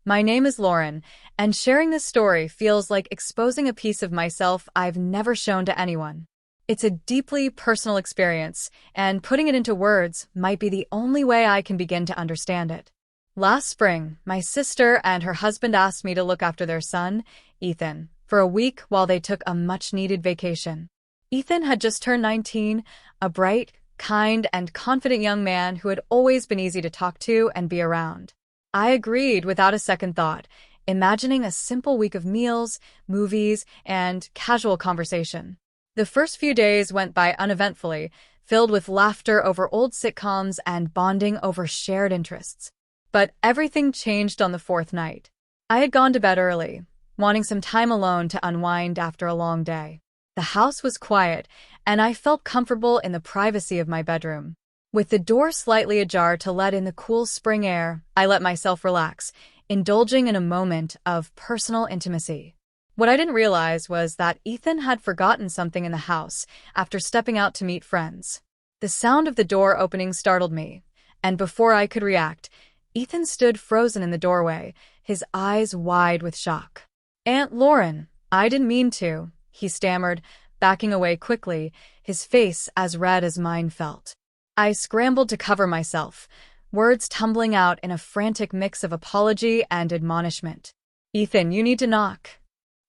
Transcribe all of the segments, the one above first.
My name is Lauren, and sharing this story feels like exposing a piece of myself I've never shown to anyone. It's a deeply personal experience, and putting it into words might be the only way I can begin to understand it. Last spring, my sister and her husband asked me to look after their son, Ethan, for a week while they took a much-needed vacation. Ethan had just turned 19, a bright, kind, and confident young man who had always been easy to talk to and be around. I agreed without a second thought, imagining a simple week of meals, movies, and casual conversation. The first few days went by uneventfully, filled with laughter over old sitcoms and bonding over shared interests. But everything changed on the fourth night. I had gone to bed early, wanting some time alone to unwind after a long day. The house was quiet, and I felt comfortable in the privacy of my bedroom. With the door slightly ajar to let in the cool spring air, I let myself relax, indulging in a moment of personal intimacy. What I didn't realize was that Ethan had forgotten something in the house after stepping out to meet friends. The sound of the door opening startled me, and before I could react, Ethan stood frozen in the doorway, his eyes wide with shock. "Aunt Lauren, I didn't mean to," he stammered, backing away quickly, his face as red as mine felt. I scrambled to cover myself, words tumbling out in a frantic mix of apology and admonishment. "Ethan, you need to knock,"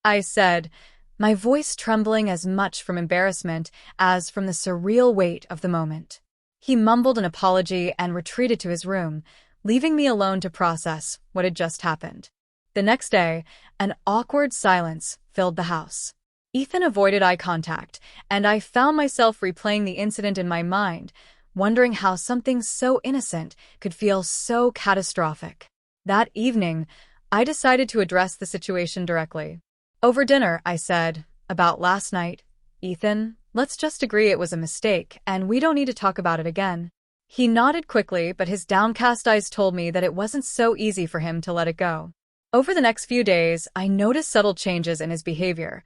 I said, my voice trembling as much from embarrassment as from the surreal weight of the moment. He mumbled an apology and retreated to his room, leaving me alone to process what had just happened. The next day, an awkward silence filled the house. Ethan avoided eye contact, and I found myself replaying the incident in my mind, wondering how something so innocent could feel so catastrophic. That evening, I decided to address the situation directly. Over dinner, I said, "About last night, Ethan, let's just agree it was a mistake, and we don't need to talk about it again." He nodded quickly, but his downcast eyes told me that it wasn't so easy for him to let it go. Over the next few days, I noticed subtle changes in his behavior.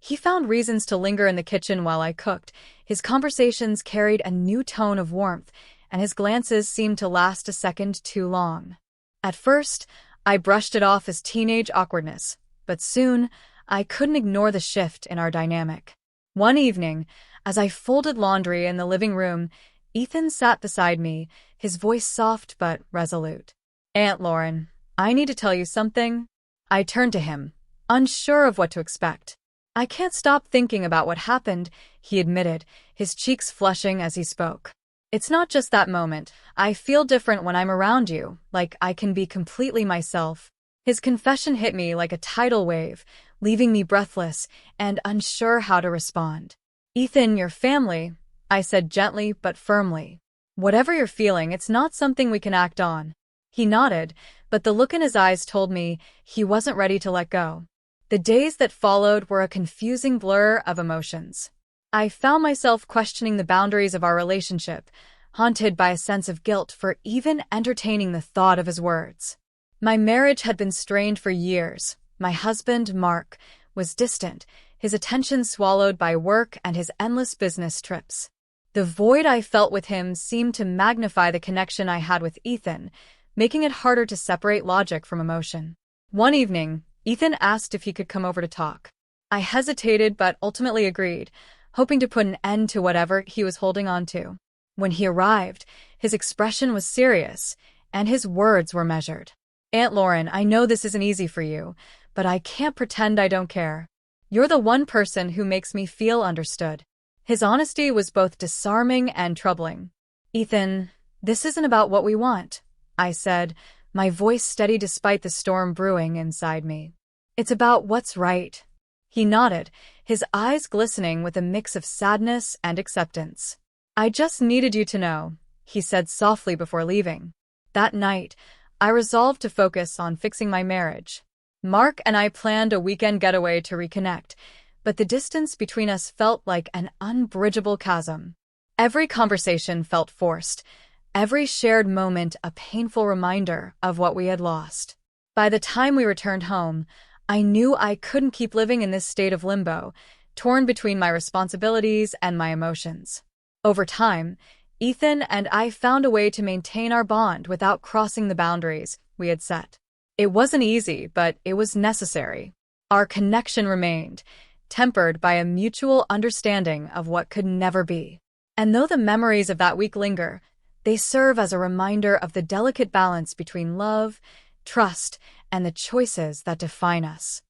He found reasons to linger in the kitchen while I cooked, his conversations carried a new tone of warmth, and his glances seemed to last a second too long. At first, I brushed it off as teenage awkwardness, but soon, I couldn't ignore the shift in our dynamic. One evening, as I folded laundry in the living room, Ethan sat beside me, his voice soft but resolute. "Aunt Lauren, I need to tell you something." I turned to him, unsure of what to expect. "I can't stop thinking about what happened," he admitted, his cheeks flushing as he spoke. "It's not just that moment. I feel different when I'm around you, like I can be completely myself." His confession hit me like a tidal wave, leaving me breathless and unsure how to respond. "Ethan, your family," I said gently but firmly. "Whatever you're feeling, it's not something we can act on." He nodded, but the look in his eyes told me he wasn't ready to let go. The days that followed were a confusing blur of emotions. I found myself questioning the boundaries of our relationship, haunted by a sense of guilt for even entertaining the thought of his words. My marriage had been strained for years. My husband, Mark, was distant, his attention swallowed by work and his endless business trips. The void I felt with him seemed to magnify the connection I had with Ethan, making it harder to separate logic from emotion. One evening, Ethan asked if he could come over to talk. I hesitated but ultimately agreed, hoping to put an end to whatever he was holding on to. When he arrived, his expression was serious, and his words were measured. "Aunt Lauren, I know this isn't easy for you, but I can't pretend I don't care. You're the one person who makes me feel understood." His honesty was both disarming and troubling. "Ethan, this isn't about what we want," I said, my voice steady despite the storm brewing inside me. "It's about what's right." He nodded, his eyes glistening with a mix of sadness and acceptance. "I just needed you to know," he said softly before leaving. That night, I resolved to focus on fixing my marriage. Mark and I planned a weekend getaway to reconnect, but the distance between us felt like an unbridgeable chasm. Every conversation felt forced, every shared moment a painful reminder of what we had lost. By the time we returned home, I knew I couldn't keep living in this state of limbo, torn between my responsibilities and my emotions. Over time, Ethan and I found a way to maintain our bond without crossing the boundaries we had set. It wasn't easy, but it was necessary. Our connection remained, tempered by a mutual understanding of what could never be. And though the memories of that week linger, they serve as a reminder of the delicate balance between love, trust, and the choices that define us.